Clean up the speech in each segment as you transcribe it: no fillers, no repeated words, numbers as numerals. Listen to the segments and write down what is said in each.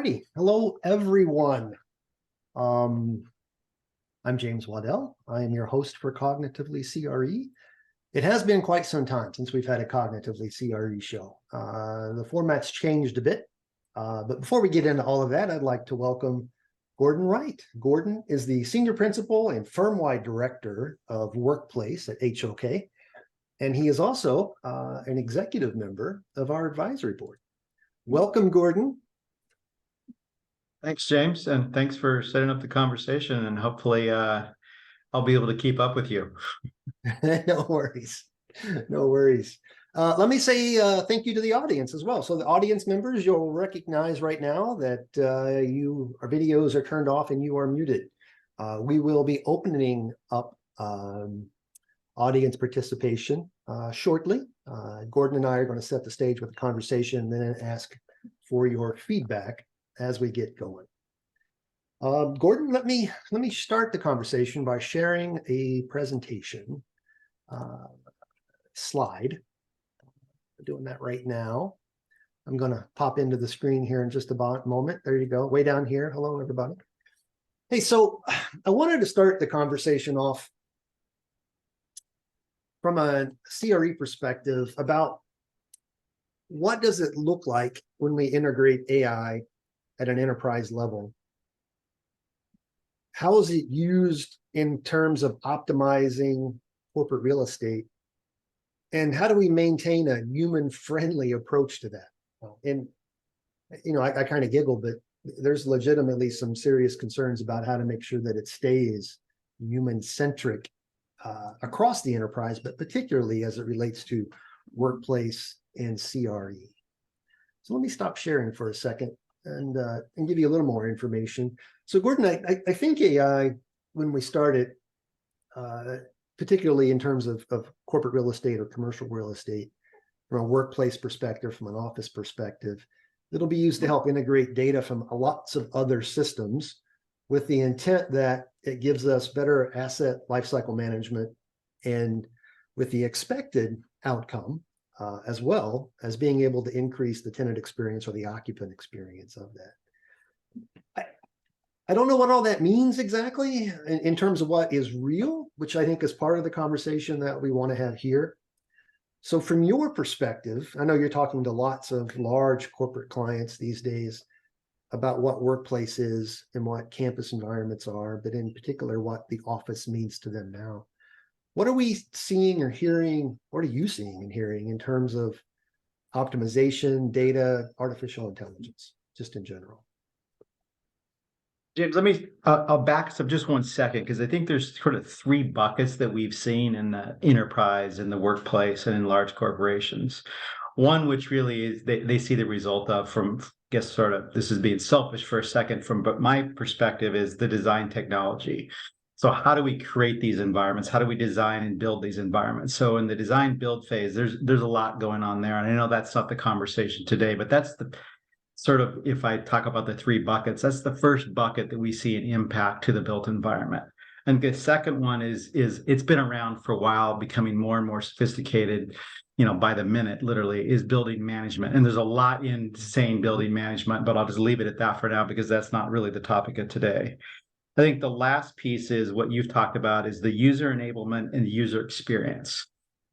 righty. Hello, everyone. Um, I'm James Waddell. I am your host for Cognitively CRE. It has been quite some time since we've had a Cognitively CRE show. The format's changed a bit, but before we get into all of that, I'd like to welcome Gordon Wright. Gordon is the Senior Principal and Firm-wide Director of Workplace at HOK, and he is also an executive member of our advisory board. Welcome, Gordon. Thanks, James, and thanks for setting up the conversation, and hopefully I'll be able to keep up with you. No worries. No worries. Let me say thank you to the audience as well. So the audience members, you'll recognize right now that our videos are turned off and you are muted. We will be opening up audience participation shortly. Gordon and I are going to set the stage with the conversation and then ask for your feedback as we get going. Gordon, let me start the conversation by sharing a presentation slide. I'm doing that right now. I'm going to pop into the screen here in just a moment. There you go, way down here. Hello, everybody. Hey, so I wanted to start the conversation off from a CRE perspective about what does it look like when we integrate AI at an enterprise level? How is it used in terms of optimizing corporate real estate? And how do we maintain a human-friendly approach to that? And, you know, I kind of giggle, but there's legitimately some serious concerns about how to make sure that it stays human-centric across the enterprise, but particularly as it relates to workplace and CRE. So let me stop sharing for a second and give you a little more information. So Gordon, I think AI, when we started, particularly in terms of corporate real estate or commercial real estate, from a workplace perspective, from an office perspective, it'll be used to help integrate data from lots of other systems with the intent that it gives us better asset lifecycle management and with the expected outcome as well as being able to increase the tenant experience or the occupant experience of that. I don't know what all that means exactly in terms of what is real, which I think is part of the conversation that we want to have here. So from your perspective, I know you're talking to lots of large corporate clients these days about what workplace is and what campus environments are, but in particular, what the office means to them now. What are we seeing or hearing? What are you seeing and hearing in terms of optimization, data, artificial intelligence, just in general? James, I'll back up just 1 second, because I think there's sort of 3 buckets that we've seen in the enterprise, in the workplace, and in large corporations. One, which really is they see the result of from, I guess, sort of, this is being selfish for a second, but my perspective is the design technology. So how do we create these environments? How do we design and build these environments? So in the design build phase, there's a lot going on there. And I know that's not the conversation today, but that's the sort of, if I talk about the 3 buckets, that's the first bucket that we see an impact to the built environment. And the second one is it's been around for a while, becoming more and more sophisticated, you know, by the minute, literally, is building management. And there's a lot in saying building management, but I'll just leave it at that for now, because that's not really the topic of today. I think the last piece is what you've talked about, is the user enablement and the user experience.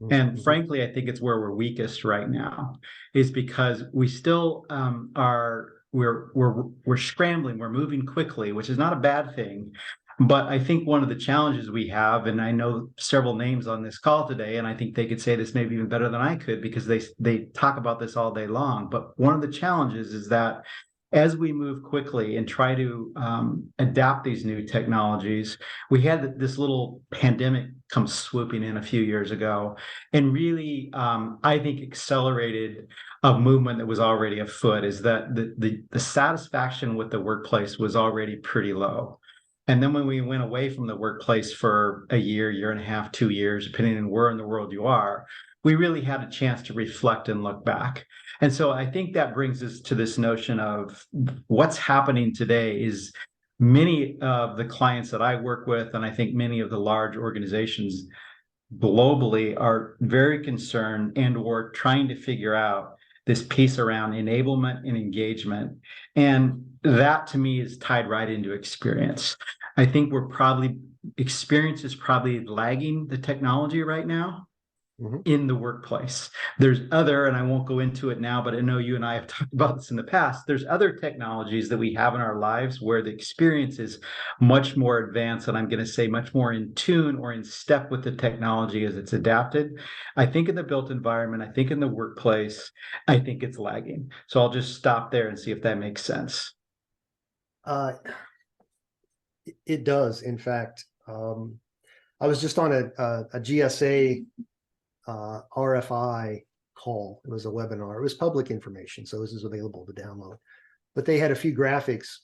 And frankly, I think it's where we're weakest right now, is because we still we're scrambling, we're moving quickly, which is not a bad thing. But I think one of the challenges we have, and I know several names on this call today, and I think they could say this maybe even better than I could, because they talk about this all day long. But one of the challenges is that as we move quickly and try to adapt these new technologies, we had this little pandemic come swooping in a few years ago, and really, I think, accelerated a movement that was already afoot. Is that the satisfaction with the workplace was already pretty low. And then when we went away from the workplace for a year and a half, 2 years, depending on where in the world you are, we really had a chance to reflect and look back. And so I think that brings us to this notion of what's happening today is many of the clients that I work with, and I think many of the large organizations globally, are very concerned and or trying to figure out this piece around enablement and engagement. And that to me is tied right into experience. I think experience is probably lagging the technology right now in the workplace. There's other, and I won't go into it now, but I know you and I have talked about this in the past. There's other technologies that we have in our lives where the experience is much more advanced, and I'm going to say much more in tune or in step with the technology as it's adapted. I think in the built environment, I think in the workplace, I think it's lagging. So I'll just stop there and see if that makes sense. Uh, it does. In fact, I was just on a GSA RFI call. It was a webinar. It was public information, so this is available to download. But they had a few graphics,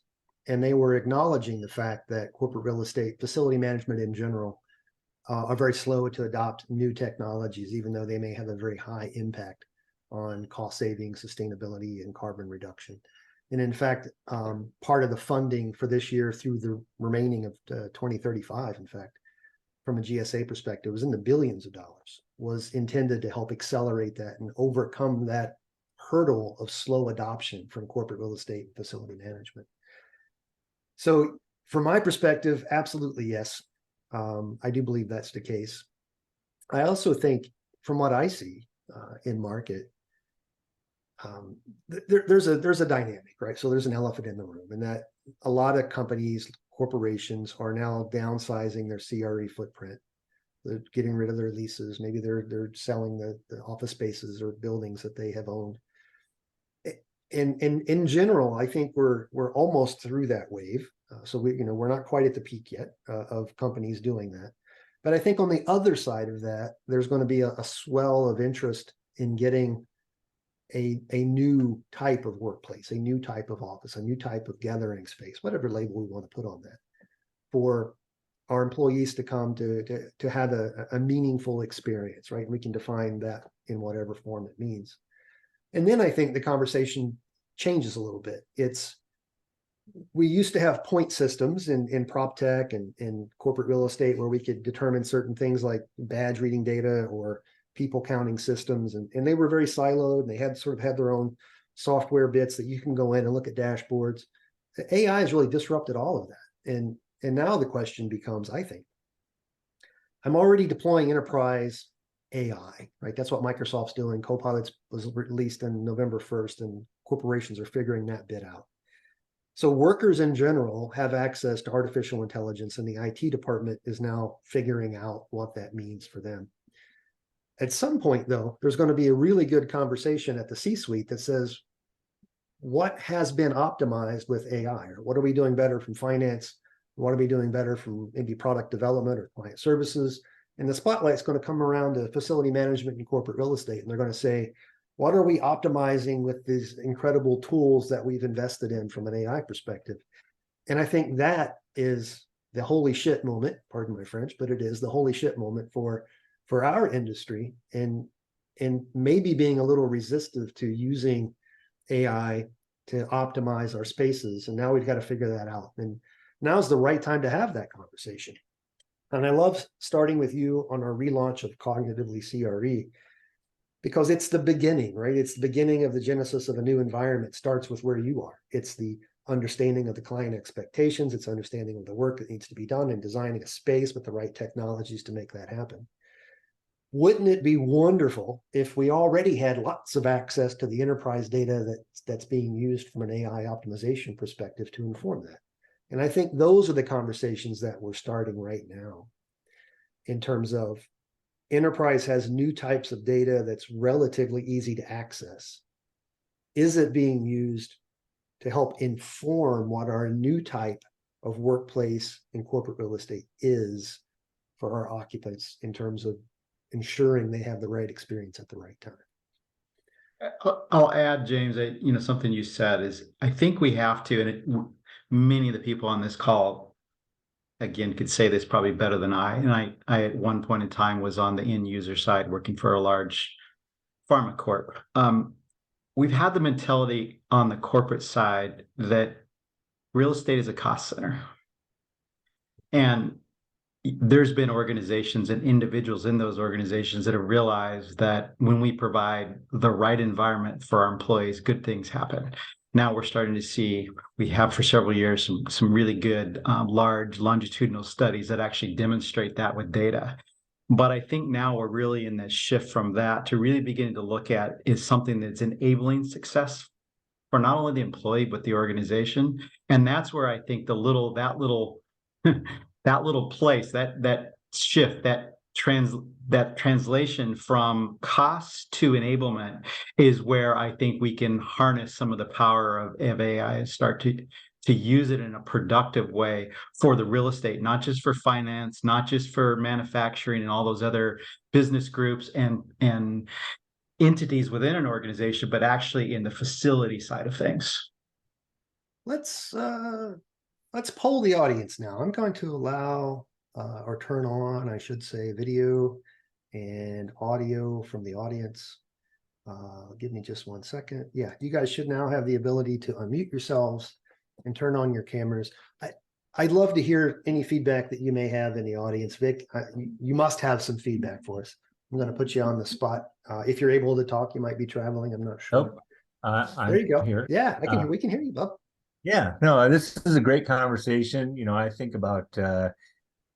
and they were acknowledging the fact that corporate real estate, facility management in general, are very slow to adopt new technologies, even though they may have a very high impact on cost saving, sustainability, and carbon reduction. And in fact, part of the funding for this year through the remaining of 2035, in fact, from a GSA perspective, was in the billions of dollars, was intended to help accelerate that and overcome that hurdle of slow adoption from corporate real estate and facility management. So from my perspective, absolutely yes. I do believe that's the case. I also think from what I see in market, there's a dynamic, right? So there's an elephant in the room, and that a lot of companies, corporations are now downsizing their CRE footprint. They're getting rid of their leases. Maybe they're selling the office spaces or buildings that they have owned. And in general, I think we're almost through that wave. So we're not quite at the peak yet of companies doing that. But I think on the other side of that, there's going to be a swell of interest in getting a new type of workplace, a new type of office, a new type of gathering space, whatever label we want to put on that, for our employees to come to have a meaningful experience, right? And we can define that in whatever form it means. And then I think the conversation changes a little bit. We used to have point systems in prop tech and in corporate real estate where we could determine certain things like badge reading data or people counting systems, and they were very siloed, and they had their own software bits that you can go in and look at dashboards. The AI has really disrupted all of that. And now the question becomes, I think, I'm already deploying enterprise AI, right? That's what Microsoft's doing. Copilot was released on November 1st, and corporations are figuring that bit out. So workers in general have access to artificial intelligence, and the IT department is now figuring out what that means for them. At some point, though, there's going to be a really good conversation at the C-suite that says, what has been optimized with AI? Or what are we doing better from finance? What are we doing better from maybe product development or client services? And the spotlight's going to come around to facility management and corporate real estate. And they're going to say, what are we optimizing with these incredible tools that we've invested in from an AI perspective? And I think that is the holy shit moment, pardon my French, but it is the holy shit moment for our industry, and maybe being a little resistive to using AI to optimize our spaces. And now we've got to figure that out. And now's the right time to have that conversation. And I love starting with you on our relaunch of Cognitively CRE, because it's the beginning, right? It's the beginning of the genesis of a new environment. It starts with where you are. It's the understanding of the client expectations. It's understanding of the work that needs to be done and designing a space with the right technologies to make that happen. Wouldn't it be wonderful if we already had lots of access to the enterprise data that's being used from an AI optimization perspective to inform that? And I think those are the conversations that we're starting right now, in terms of enterprise has new types of data that's relatively easy to access. Is it being used to help inform what our new type of workplace and corporate real estate is for our occupants, in terms of ensuring they have the right experience at the right time? I'll add, James, that, something you said is, I think we have to, and many of the people on this call, again, could say this probably better than I. And I at one point in time was on the end user side working for a large pharma corp. We've had the mentality on the corporate side that real estate is a cost center. And there's been organizations and individuals in those organizations that have realized that when we provide the right environment for our employees, good things happen. Now we're starting to see, we have for several years, some really good large longitudinal studies that actually demonstrate that with data. But I think now we're really in this shift from that to really beginning to look at is something that's enabling success for not only the employee, but the organization. And that's where I think that little place, that shift, that translation from cost to enablement is where I think we can harness some of the power of AI and start to use it in a productive way for the real estate, not just for finance, not just for manufacturing and all those other business groups and entities within an organization, but actually in the facility side of things. Let's poll the audience now. I'm going to allow or turn on, I should say, video and audio from the audience. Give me just 1 second. Yeah, you guys should now have the ability to unmute yourselves and turn on your cameras. I'd love to hear any feedback that you may have in the audience. Vic, you must have some feedback for us. I'm going to put you on the spot. If you're able to talk, you might be traveling. I'm not sure. Nope. There you go. Here. Yeah, we can hear you, Bob. Yeah, no, this is a great conversation. I think about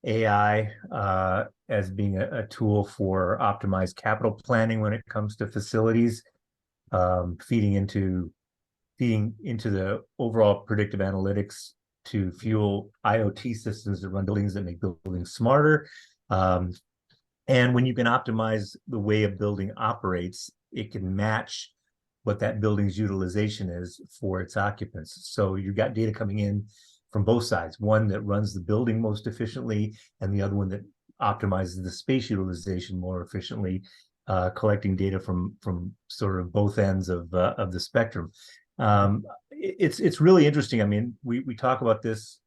AI as being a tool for optimized capital planning when it comes to facilities, feeding into the overall predictive analytics to fuel IoT systems that run buildings, that make buildings smarter. And when you can optimize the way a building operates, it can match what that building's utilization is for its occupants. So you've got data coming in from both sides, one that runs the building most efficiently and the other one that optimizes the space utilization more efficiently, collecting data from sort of both ends of the spectrum. It's really interesting. I mean, we talk about this,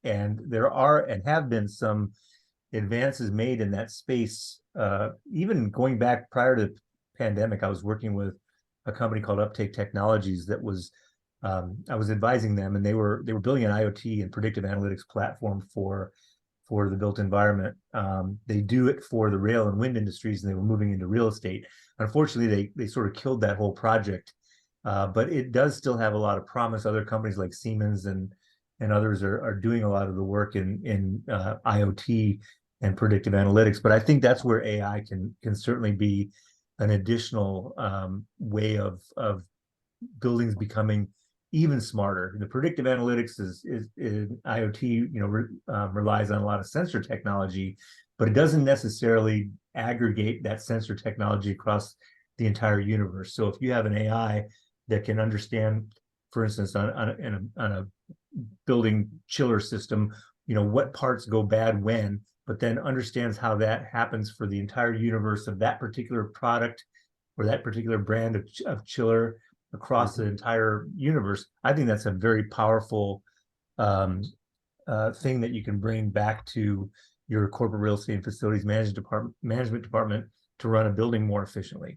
and there are and have been some advances made in that space. Even going back prior to the pandemic, I was working with a company called Uptake Technologies that was I was advising them, and they were building an IoT and predictive analytics platform for the built environment. They do it for the rail and wind industries, and they were moving into real estate. Unfortunately, they sort of killed that whole project, but it does still have a lot of promise. Other companies like Siemens and others are doing a lot of the work in IoT and predictive analytics. But I think that's where AI can certainly be an additional way of buildings becoming even smarter. The predictive analytics is IoT, relies on a lot of sensor technology, but it doesn't necessarily aggregate that sensor technology across the entire universe. So if you have an AI that can understand, for instance, on a building chiller system, what parts go bad when, but then understands how that happens for the entire universe of that particular product or that particular brand of chiller across the entire universe. I think that's a very powerful thing that you can bring back to your corporate real estate and facilities management department to run a building more efficiently.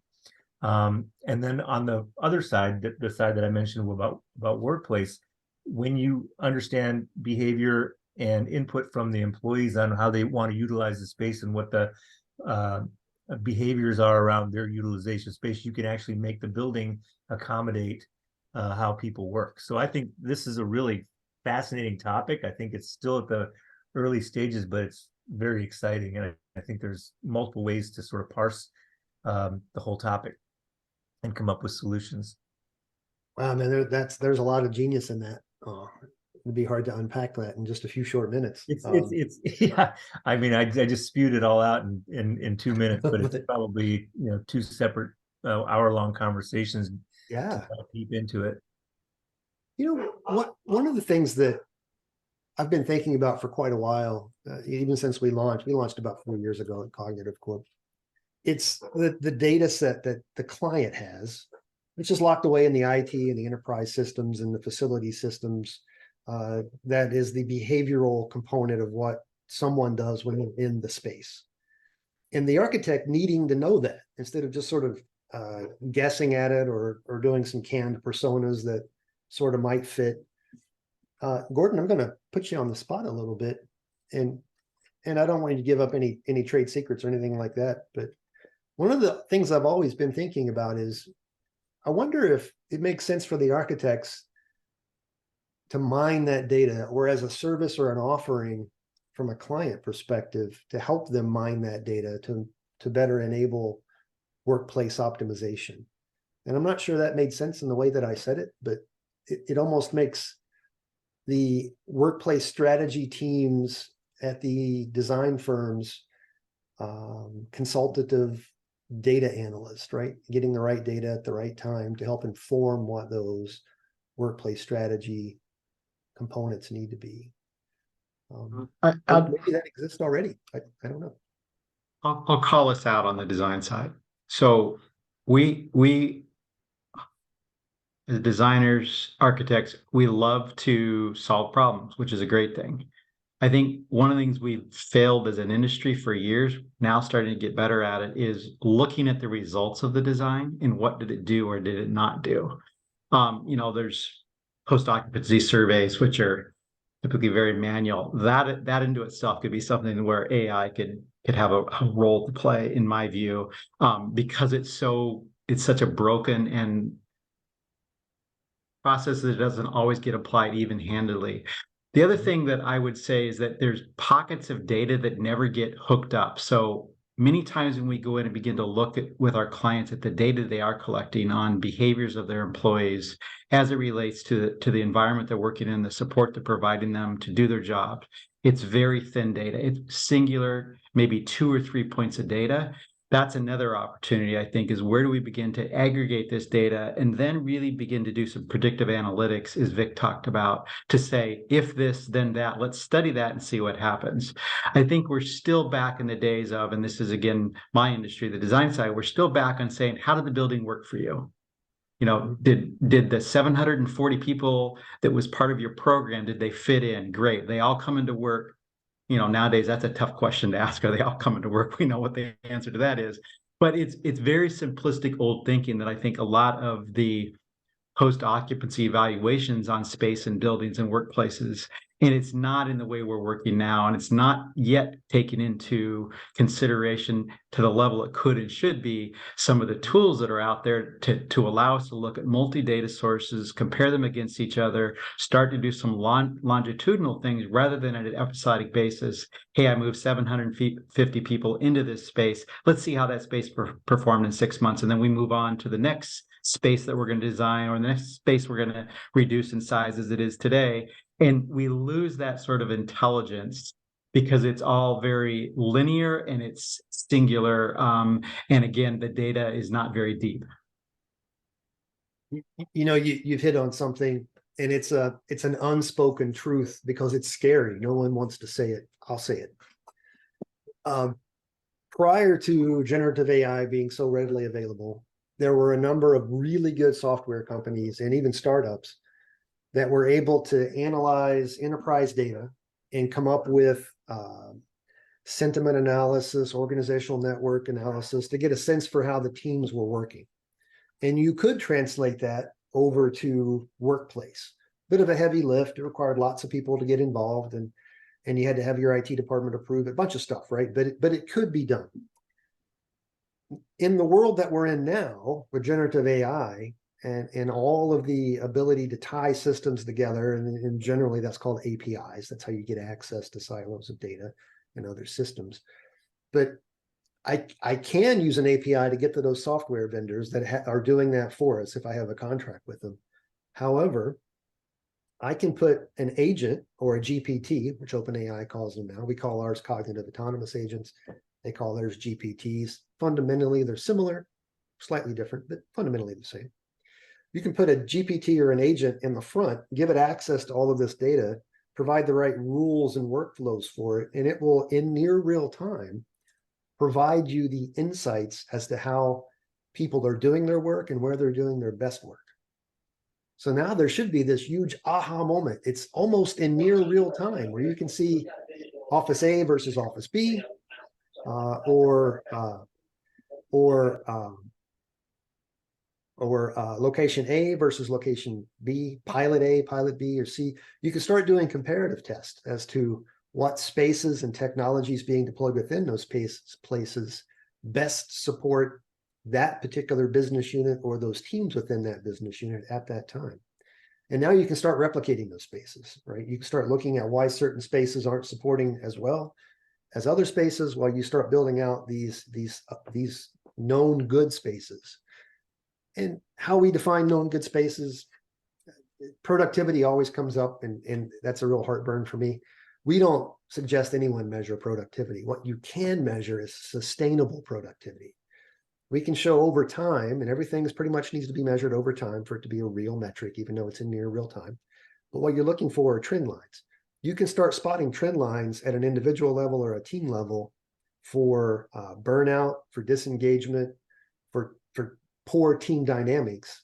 And then on the other side, the side that I mentioned about workplace, when you understand behavior and input from the employees on how they want to utilize the space and what the behaviors are around their utilization space, you can actually make the building accommodate how people work. So I think this is a really fascinating topic. I think it's still at the early stages, but it's very exciting. And I think there's multiple ways to sort of parse the whole topic and come up with solutions. Wow, man, there's a lot of genius in that. It'd be hard to unpack that in just a few short minutes. It's yeah. I mean, I just spewed it all out in 2 minutes, but it's probably two separate hour-long conversations. Yeah, to deep into it. One of the things that I've been thinking about for quite a while, even since we launched about 4 years ago at Cognitive Corp. It's the data set that the client has, which is locked away in the IT and the enterprise systems and the facility systems. That is the behavioral component of what someone does when they're in the space. And the architect needing to know that instead of just sort of guessing at it or doing some canned personas that sort of might fit. Gordon, I'm going to put you on the spot a little bit and and I don't want you to give up any trade secrets or anything like that, but one of the things I've always been thinking about is I wonder if it makes sense for the architects to mine that data, or as a service or an offering from a client perspective to help them mine that data to better enable workplace optimization. And I'm not sure that made sense in the way that I said it, but it almost makes the workplace strategy teams at the design firms consultative data analyst, right? Getting the right data at the right time to help inform what those workplace strategy components need to be. Maybe that exists already. I don't know. I'll call us out on the design side. So we as designers, architects, we love to solve problems, which is a great thing. I think one of the things we've failed as an industry for years, now starting to get better at it, is looking at the results of the design and what did it do or did it not do. There's post-occupancy surveys, which are typically very manual. That into itself could be something where AI could have a role to play, in my view, because it's such a broken and process that doesn't always get applied even-handedly. The other thing that I would say is that there's pockets of data that never get hooked up. So many times when we go in and begin to look at with our clients at the data they are collecting on behaviors of their employees as it relates to the environment they're working in, the support they're providing them to do their job, it's very thin data. It's singular, maybe 2 or 3 points of data. That's another opportunity, I think, is where do we begin to aggregate this data and then really begin to do some predictive analytics, as Vic talked about, to say, if this, then that, let's study that and see what happens. I think we're still back in the days of, and this is, again, my industry, the design side, we're still back on saying, how did the building work for you? Did the 740 people that was part of your program, did they fit in? Great. They all come into work. Nowadays that's a tough question to ask. Are they all coming to work? We know what the answer to that is, but it's very simplistic old thinking that I think a lot of the post-occupancy evaluations on space and buildings and workplaces, and it's not in the way we're working now, and it's not yet taken into consideration to the level it could and should be, some of the tools that are out there to allow us to look at multi-data sources, compare them against each other, start to do some longitudinal things rather than at an episodic basis. Hey, I moved 750 people into this space. Let's see how that space performed in 6 months, and then we move on to the next space that we're going to design, or the next space we're going to reduce in size as it is today. And we lose that sort of intelligence because it's all very linear and it's singular. And again, the data is not very deep. You've hit on something, and it's an unspoken truth because it's scary. No one wants to say it. I'll say it. Prior to generative AI being so readily available, there were a number of really good software companies and even startups that were able to analyze enterprise data and come up with sentiment analysis, organizational network analysis to get a sense for how the teams were working. And you could translate that over to workplace. Bit of a heavy lift. It required lots of people to get involved, and you had to have your IT department approve it, a bunch of stuff, right? But it could be done. In the world that we're in now with generative AI and all of the ability to tie systems together, and generally that's called APIs. That's how you get access to silos of data and other systems. But I can use an API to get to those software vendors that are doing that for us if I have a contract with them. However, I can put an agent or a GPT, which OpenAI calls them now. We call ours cognitive autonomous agents. They call theirs GPTs. Fundamentally, they're similar, slightly different, but fundamentally the same. You can put a GPT or an agent in the front, give it access to all of this data, provide the right rules and workflows for it, and it will, in near real time, provide you the insights as to how people are doing their work and where they're doing their best work. So now there should be this huge aha moment. It's almost in near real time where you can see Office A versus Office B, or location A versus location B, pilot A, pilot B, or C. You can start doing comparative tests as to what spaces and technologies being deployed within those places best support that particular business unit or those teams within that business unit at that time. And now you can start replicating those spaces, right? You can start looking at why certain spaces aren't supporting as well as other spaces, while you start building out these known good spaces. And how we define known good spaces, productivity always comes up, and that's a real heartburn for me. We don't suggest anyone measure productivity. What you can measure is sustainable productivity. We can show over time, and everything pretty much needs to be measured over time for it to be a real metric, even though it's in near real time. But what you're looking for are trend lines. You can start spotting trend lines at an individual level or a team level for burnout, for disengagement, for poor team dynamics.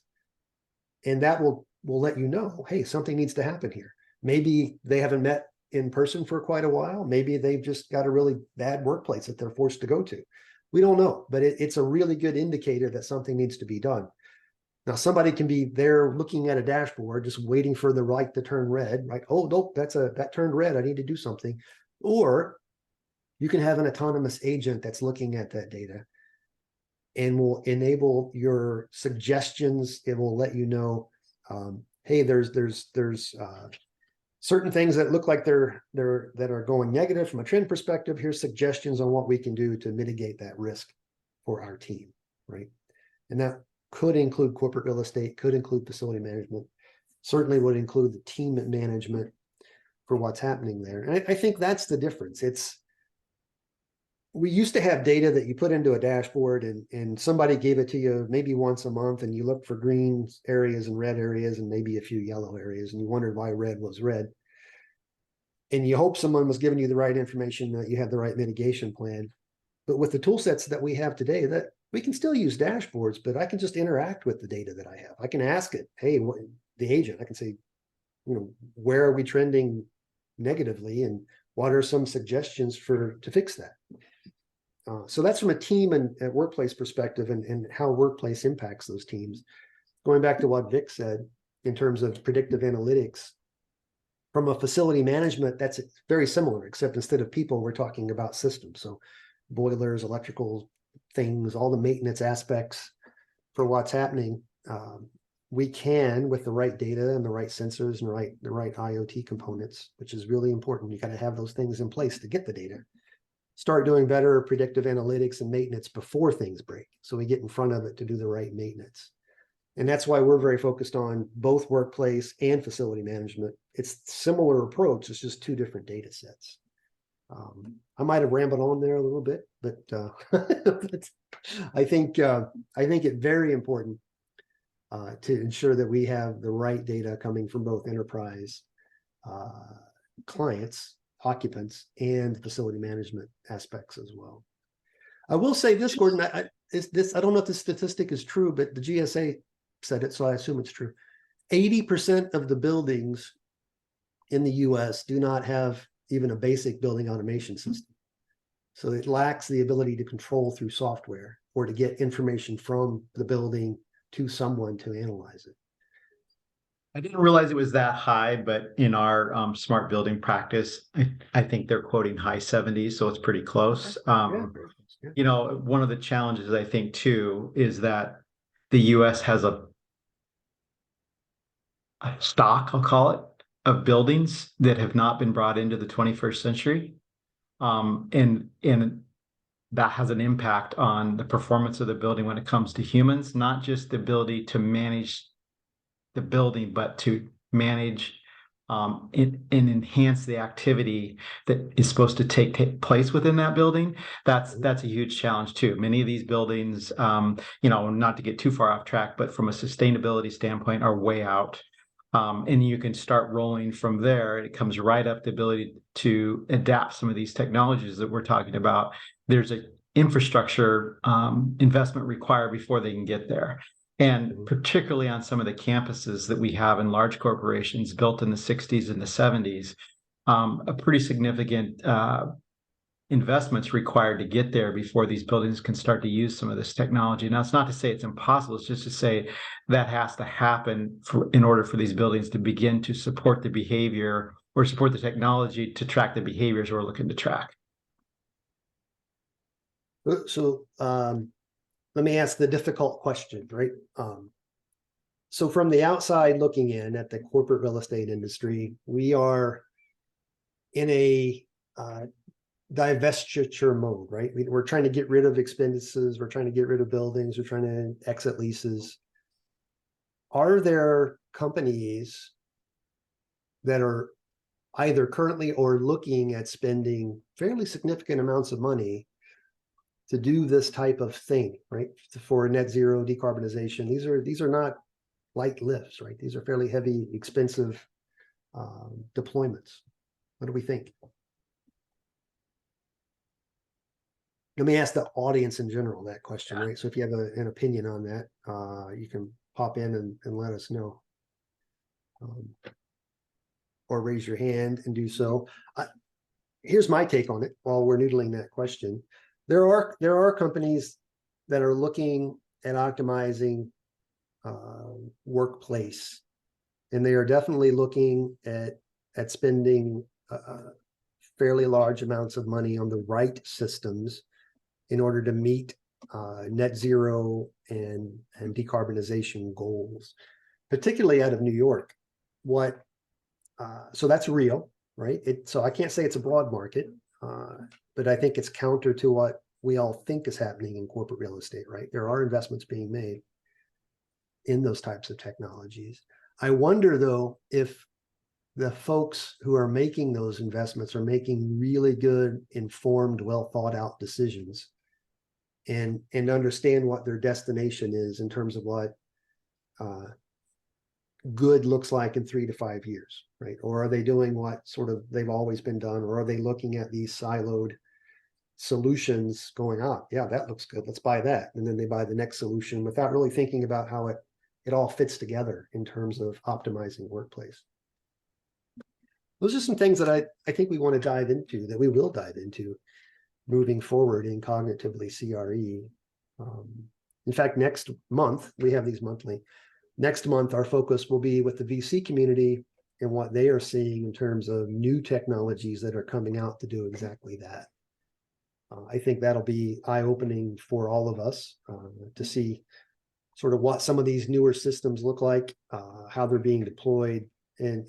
And that will let you know, hey, something needs to happen here. Maybe they haven't met in person for quite a while. Maybe they've just got a really bad workplace that they're forced to go to. We don't know, but it's a really good indicator that something needs to be done. Now, somebody can be there looking at a dashboard, just waiting for the light to turn red, right? Oh, nope, that turned red. I need to do something. Or you can have an autonomous agent that's looking at that data and will enable your suggestions. It will let you know, hey, there's certain things that look like that are going negative from a trend perspective. Here's suggestions on what we can do to mitigate that risk for our team, right? And that could include corporate real estate, could include facility management, certainly would include the team management for what's happening there. And I think that's the difference. We used to have data that you put into a dashboard, and somebody gave it to you maybe once a month, and you look for green areas and red areas and maybe a few yellow areas, and you wondered why red was red. And you hope someone was giving you the right information, that you had the right mitigation plan. But with the tool sets that we have today, that we can still use dashboards, but I can just interact with the data that I have. I can ask it, hey, the agent, I can say, where are we trending negatively, and what are some suggestions to fix that? So that's from a team and a workplace perspective, and how workplace impacts those teams. Going back to what Vic said in terms of predictive analytics, from a facility management, that's very similar, except instead of people, we're talking about systems. So boilers, electrical things, all the maintenance aspects for what's happening. We can, with the right data and the right sensors and the right IoT components, which is really important. You got to have those things in place to get the data. Start doing better predictive analytics and maintenance before things break, so we get in front of it to do the right maintenance. And that's why we're very focused on both workplace and facility management. It's a similar approach, it's just two different data sets. I might have rambled on there a little bit, but I think it's very important to ensure that we have the right data coming from both enterprise clients, occupants, and facility management aspects as well. I will say this, Gordon, I don't know if the statistic is true, but the GSA said it, so I assume it's true. 80% of the buildings in the US do not have even a basic building automation system. So it lacks the ability to control through software or to get information from the building to someone to analyze it. I didn't realize it was that high, but in our smart building practice, I think they're quoting high 70s, so it's pretty close. One of the challenges I think too is that the US has a stock, I'll call it, of buildings that have not been brought into the 21st century. And that has an impact on the performance of the building when it comes to humans, not just the ability to manage the building, but to manage and enhance the activity that is supposed to take place within that building. That's a huge challenge too. Many of these buildings, not to get too far off track, but from a sustainability standpoint, are way out. And you can start rolling from there. It comes right up the ability to adapt some of these technologies that we're talking about. There's an infrastructure investment required before they can get there. And particularly on some of the campuses that we have in large corporations built in the 60s and the 70s, a pretty significant investments required to get there before these buildings can start to use some of this technology. Now, it's not to say it's impossible. It's just to say that has to happen in order for these buildings to begin to support the behavior or support the technology to track the behaviors we're looking to track. So let me ask the difficult question, right? So from the outside looking in at the corporate real estate industry, we are in a divestiture mode, right? We're trying to get rid of expenses. We're trying to get rid of buildings. We're trying to exit leases. Are there companies that are either currently or looking at spending fairly significant amounts of money to do this type of thing, right? For net zero decarbonization? These are not light lifts, right? These are fairly heavy, expensive deployments. What do we think? Let me ask the audience in general that question, right? So if you have an opinion on that, you can pop in and let us know. Or raise your hand and do so. Here's my take on it while we're noodling that question. There are companies that are looking at optimizing workplace, and they are definitely looking at spending fairly large amounts of money on the right systems in order to meet net zero and decarbonization goals, particularly out of New York. So that's real, right? So I can't say it's a broad market, but I think it's counter to what we all think is happening in corporate real estate, right? There are investments being made in those types of technologies. I wonder, though, if the folks who are making those investments are making really good, informed, well thought out decisions and understand what their destination is in terms of what good looks like in 3 to 5 years, right? Or are they doing what sort of they've always been done? Or are they looking at these siloed solutions going, yeah, that looks good, let's buy that. And then they buy the next solution without really thinking about how it all fits together in terms of optimizing workplace. Those are some things that I think we want to dive into, that we will dive into moving forward in Cognitively CRE. In fact, next month, we have these monthly. Next month, our focus will be with the VC community and what they are seeing in terms of new technologies that are coming out to do exactly that. I think that'll be eye-opening for all of us to see sort of what some of these newer systems look like, how they're being deployed, and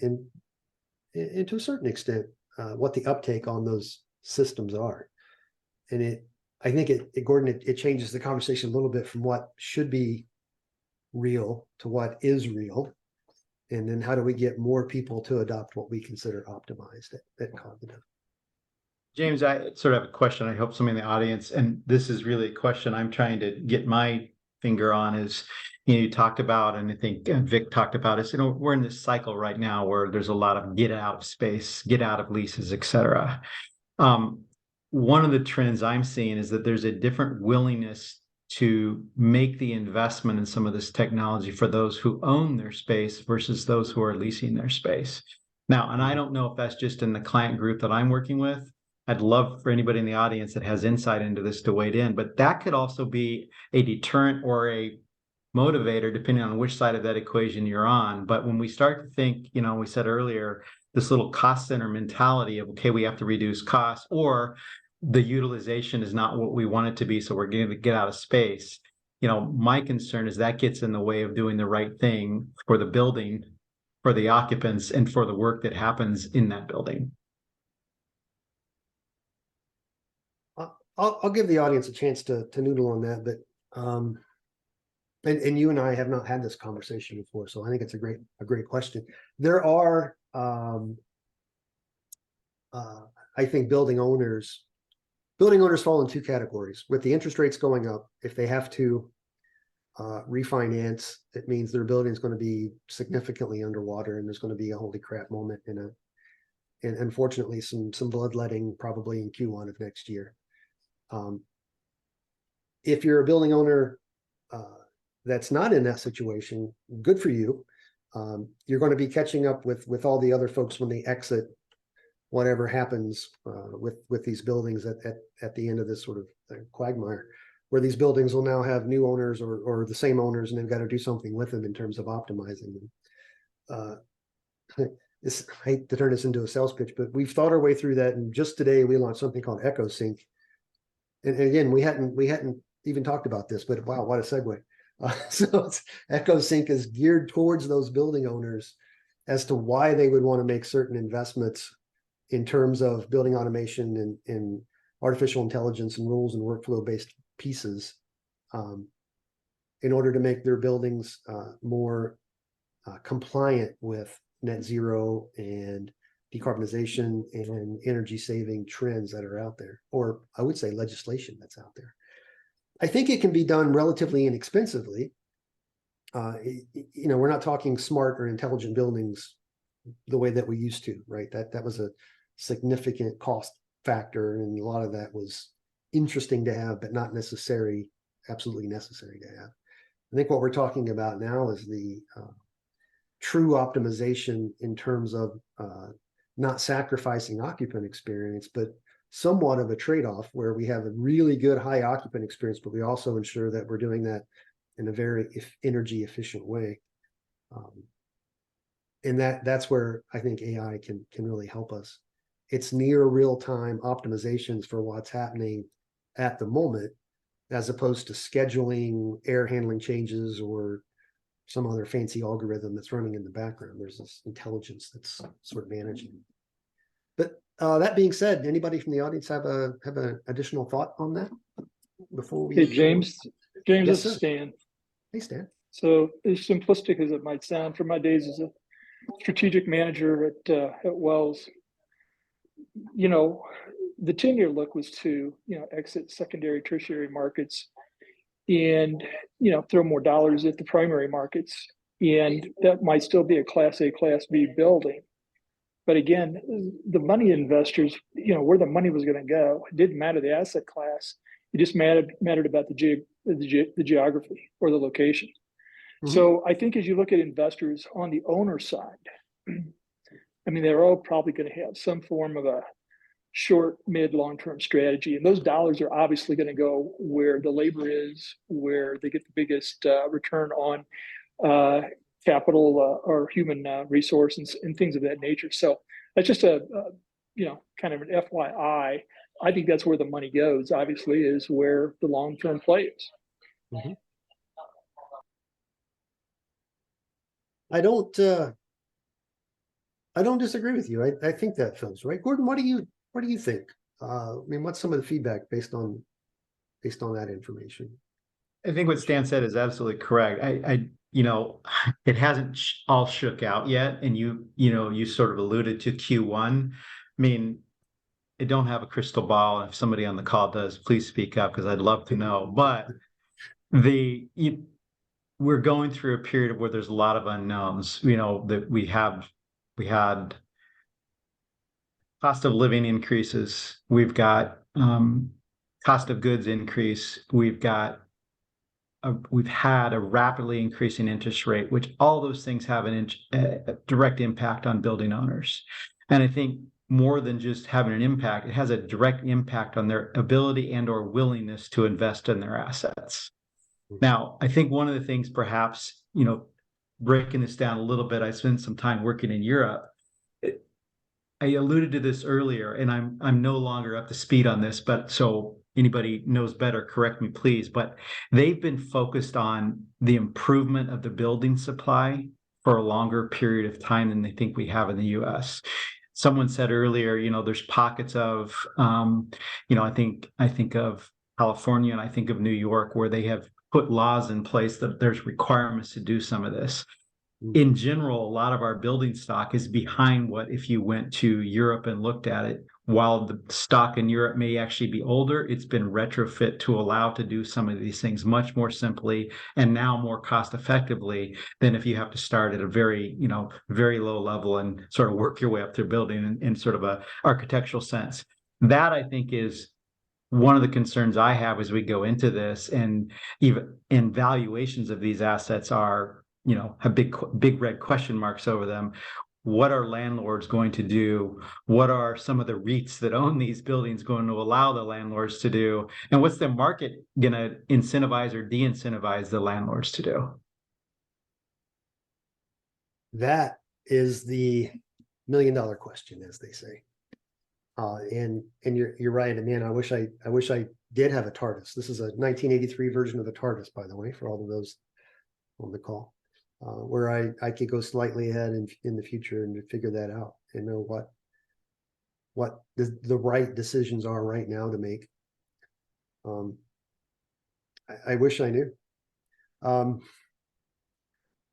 to a certain extent, what the uptake on those systems are. And I think Gordon, it changes the conversation a little bit from what should be real to what is real. And then how do we get more people to adopt what we consider optimized at Cognitive? James, I sort of have a question. I hope somebody in the audience, and this is really a question I'm trying to get my finger on, is, you talked about, and I think Vic talked about, is, we're in this cycle right now where there's a lot of get out of space, get out of leases, et cetera. One of the trends I'm seeing is that there's a different willingness to make the investment in some of this technology for those who own their space versus those who are leasing their space. Now, and I don't know if that's just in the client group that I'm working with. I'd love for anybody in the audience that has insight into this to weigh in, but that could also be a deterrent or a motivator, depending on which side of that equation you're on. But when we start to think, we said earlier, this little cost center mentality of, okay, we have to reduce costs, or the utilization is not what we want it to be, so we're going to get out of space. My concern is that gets in the way of doing the right thing for the building, for the occupants, and for the work that happens in that building. I'll give the audience a chance to noodle on that, but and you and I have not had this conversation before, so I think it's a great question. There are I think building owners fall in two categories. With the interest rates going up, if they have to refinance, it means their building is going to be significantly underwater, and there's going to be a holy crap moment and unfortunately some bloodletting probably in Q1 of next year. If you're a building owner that's not in that situation, good for you. You're going to be catching up with all the other folks when they exit whatever happens with these buildings at the end of this sort of quagmire, where these buildings will now have new owners or the same owners, and they've got to do something with them in terms of optimizing them. I hate to turn this into a sales pitch, but we've thought our way through that. And just today we launched something called EchoSync. And again, we hadn't even talked about this, but wow, what a segue. So EchoSync is geared towards those building owners as to why they would want to make certain investments in terms of building automation and artificial intelligence and rules and workflow based pieces, in order to make their buildings more compliant with net zero and decarbonization and energy saving trends that are out there, or I would say legislation that's out there. I think it can be done relatively inexpensively. We're not talking smart or intelligent buildings the way that we used to, right? That was a significant cost factor, and a lot of that was interesting to have, but not absolutely necessary to have. I think what we're talking about now is the true optimization in terms of not sacrificing occupant experience, but somewhat of a trade-off where we have a really good high occupant experience, but we also ensure that we're doing that in a very energy efficient way. And that's where I think AI can really help us. It's near real-time optimizations for what's happening at the moment, as opposed to scheduling air handling changes or some other fancy algorithm that's running in the background. There's this intelligence that's sort of managing. But that being said, anybody from the audience have an additional thought on that before we? Hey, James. James, Yes, this is sir. Stan. Hey, Stan. So as simplistic as it might sound, from my days as a strategic manager at Wells, the 10-year look was to, exit secondary, tertiary markets and, throw more dollars at the primary markets. And that might still be a Class A, Class B building. But again, the money investors, where the money was going to go, it didn't matter the asset class. It just mattered about the geography or the location. Mm-hmm. So I think as you look at investors on the owner side, I mean, they're all probably going to have some form of a short, mid, long-term strategy. And those dollars are obviously going to go where the labor is, where they get the biggest return on capital or human resources and things of that nature. So that's just a kind of an FYI. I think that's where the money goes, obviously, is where the long-term play is. Mm-hmm. I don't disagree with you. I think that feels right. Gordon, what do you think? I mean, what's some of the feedback based on that information? I think what Stan said is absolutely correct. It hasn't all shook out yet. And you sort of alluded to Q1. I mean, I don't have a crystal ball. If somebody on the call does, please speak up because I'd love to know. But we're going through a period where there's a lot of unknowns. That we had cost of living increases. We've got cost of goods increase. We've had a rapidly increasing interest rate, which all those things have a direct impact on building owners. And I think more than just having an impact, it has a direct impact on their ability and or willingness to invest in their assets. Now, I think one of the things perhaps, breaking this down a little bit, I spent some time working in Europe. I alluded to this earlier, and I'm no longer up to speed on this, but so anybody knows better, correct me, please. But they've been focused on the improvement of the building supply for a longer period of time than they think we have in the U.S. Someone said earlier, there's pockets of, I think of California and I think of New York where they have put laws in place that there's requirements to do some of this. In general, a lot of our building stock is behind what if you went to Europe and looked at it. While the stock in Europe may actually be older, it's been retrofit to allow to do some of these things much more simply and now more cost effectively than if you have to start at a very, very low level and sort of work your way up through building in sort of a architectural sense. That I think is one of the concerns I have as we go into this, and even in valuations of these assets are, have big red question marks over them. What are landlords going to do? What are some of the REITs that own these buildings going to allow the landlords to do? And what's the market going to incentivize or de-incentivize the landlords to do? That is the $1,000,000 question, as they say. And you're right. And man, I wish I did have a TARDIS. This is a 1983 version of the TARDIS, by the way, for all of those on the call, where I could go slightly ahead in the future and figure that out and know what the right decisions are right now to make. I wish I knew.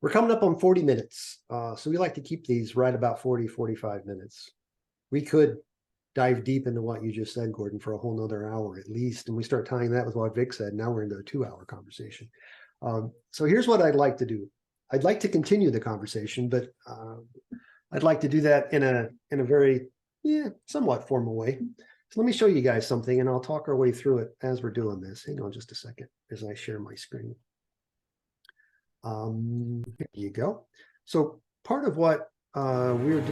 We're coming up on 40 minutes. So we like to keep these right about 40, 45 minutes. We could dive deep into what you just said, Gordon, for a whole nother hour at least. And we start tying that with what Vic said. Now we're into a 2-hour conversation. So here's what I'd like to do. I'd like to continue the conversation, but I'd like to do that in a very, somewhat formal way. So let me show you guys something and I'll talk our way through it as we're doing this. Hang on just a second as I share my screen. Here you go. So part of what we're doing,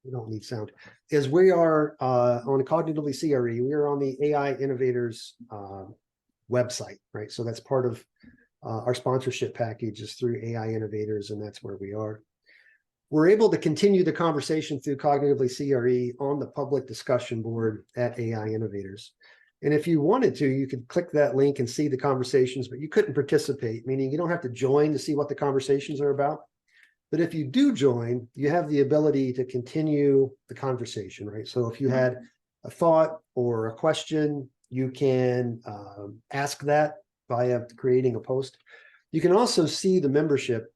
we don't need sound, is we are on Cognitively CRE. We are on the AI Innovators website, right? So that's part of our sponsorship package is through AI Innovators, and that's where we are. We're able to continue the conversation through Cognitively CRE on the public discussion board at AI Innovators. And if you wanted to, you could click that link and see the conversations, but you couldn't participate, meaning you don't have to join to see what the conversations are about. But if you do join, you have the ability to continue the conversation, right? So if you had a thought or a question, you can ask that via creating a post. You can also see the membership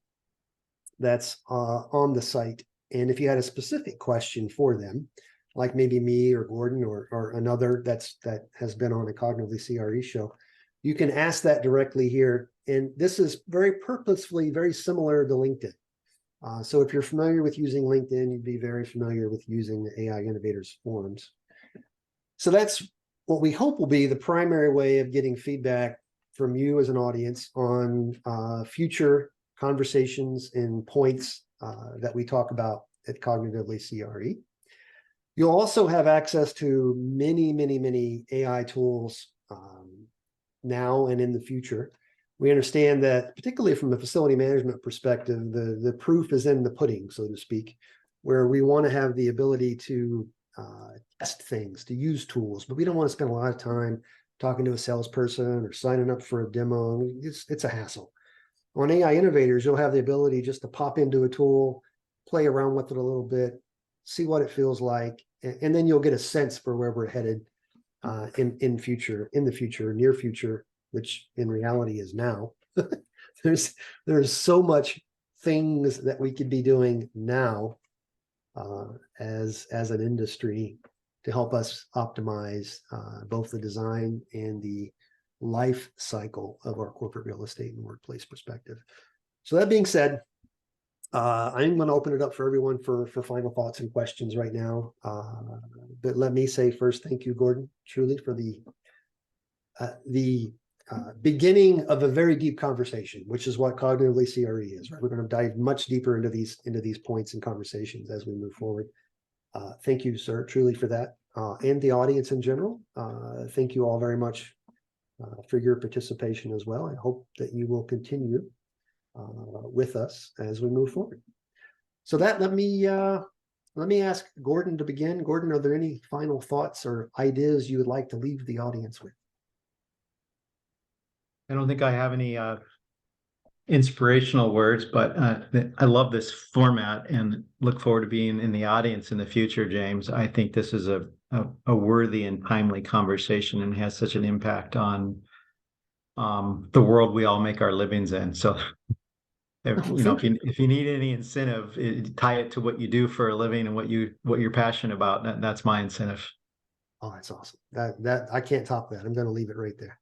that's on the site. And if you had a specific question for them, like maybe me or Gordon or another that has been on a Cognitively CRE show, you can ask that directly here. And this is very purposefully very similar to LinkedIn. So if you're familiar with using LinkedIn, you'd be very familiar with using the AI Innovators forums. So that's what we hope will be the primary way of getting feedback from you as an audience on future conversations and points that we talk about at Cognitively CRE. You'll also have access to many AI tools now and in the future. We understand that, particularly from a facility management perspective, the proof is in the pudding, so to speak, where we want to have the ability to test things, to use tools, but we don't want to spend a lot of time talking to a salesperson or signing up for a demo. It's a hassle. On AI Innovators, you'll have the ability just to pop into a tool, play around with it a little bit, see what it feels like, and then you'll get a sense for where we're headed in the future, near future, which in reality is now. There's so much things that we could be doing now as an industry to help us optimize both the design and the life cycle of our corporate real estate and workplace perspective. So that being said, I'm going to open it up for everyone for final thoughts and questions right now. But let me say first, thank you, Gordon, truly for the beginning of a very deep conversation, which is what Cognitively CRE is. Right? We're going to dive much deeper into these points and conversations as we move forward. Thank you, sir, truly for that, and the audience in general. Thank you all very much for your participation as well. I hope that you will continue with us as we move forward. So that let me ask Gordon to begin. Gordon, are there any final thoughts or ideas you would like to leave the audience with? I don't think I have any inspirational words, but I love this format and look forward to being in the audience in the future, James. I think this is a worthy and timely conversation and has such an impact on the world we all make our livings in. So if you need any incentive, tie it to what you do for a living and what you're passionate about. That's my incentive. Oh, that's awesome. That I can't top that. I'm going to leave it right there.